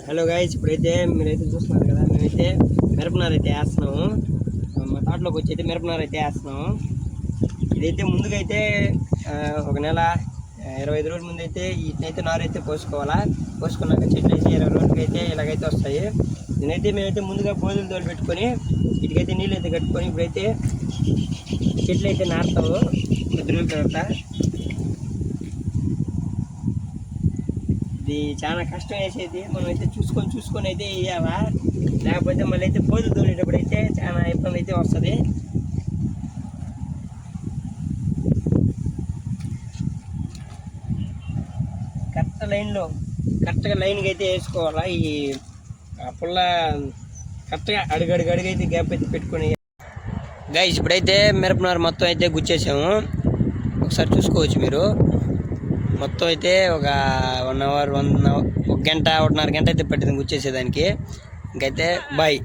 Hello guys, ఇప్పుడైతే మీరైతే చూస్తున్నారు కదా, మేమైతే మిరపనారు అయితే వేస్తున్నాము. మా తోటలోకి వచ్చి అయితే మిరపనారు అయితే వేస్తున్నాము. ఇదైతే ముందుగా అయితే ఒక నెల 25 రోజుల ముందు అయితే వీటినైతే నారు అయితే పోసుకోవాలా. పోసుకున్నాక చెట్లు అయితే 20 రోజులకి అయితే ఇలాగైతే వస్తాయి. మేమైతే ముందుగా బోధులు తోలు పెట్టుకొని వీటికైతే నీళ్ళు అయితే కట్టుకొని ఇప్పుడైతే చెట్లు అయితే నాటుతాము. కొద్ది రోజుల తర్వాత ఇది చాలా కష్టం వేసేది, మనం అయితే చూసుకొని అయితే వేయాలా. లేకపోతే మళ్ళీ అయితే బోధులు తోలేటప్పుడు అయితే చాలా ఇబ్బంది అయితే వస్తుంది. కరెక్ట్గా లైన్కి అయితే వేసుకోవాలా. ఈ పుల్ల కరెక్ట్గా అడుగైతే గ్యాప్ అయితే పెట్టుకొని గైస్ ఇప్పుడైతే మిరపనారు మొత్తం అయితే గుచ్చేసాము. ఒకసారి చూసుకోవచ్చు మీరు. మొత్తం అయితే ఒక 1 అవర్ 1 గంట 1.5 గంట అయితే పట్టింది గుచ్చేసేదానికి. ఇంకైతే బాయ్.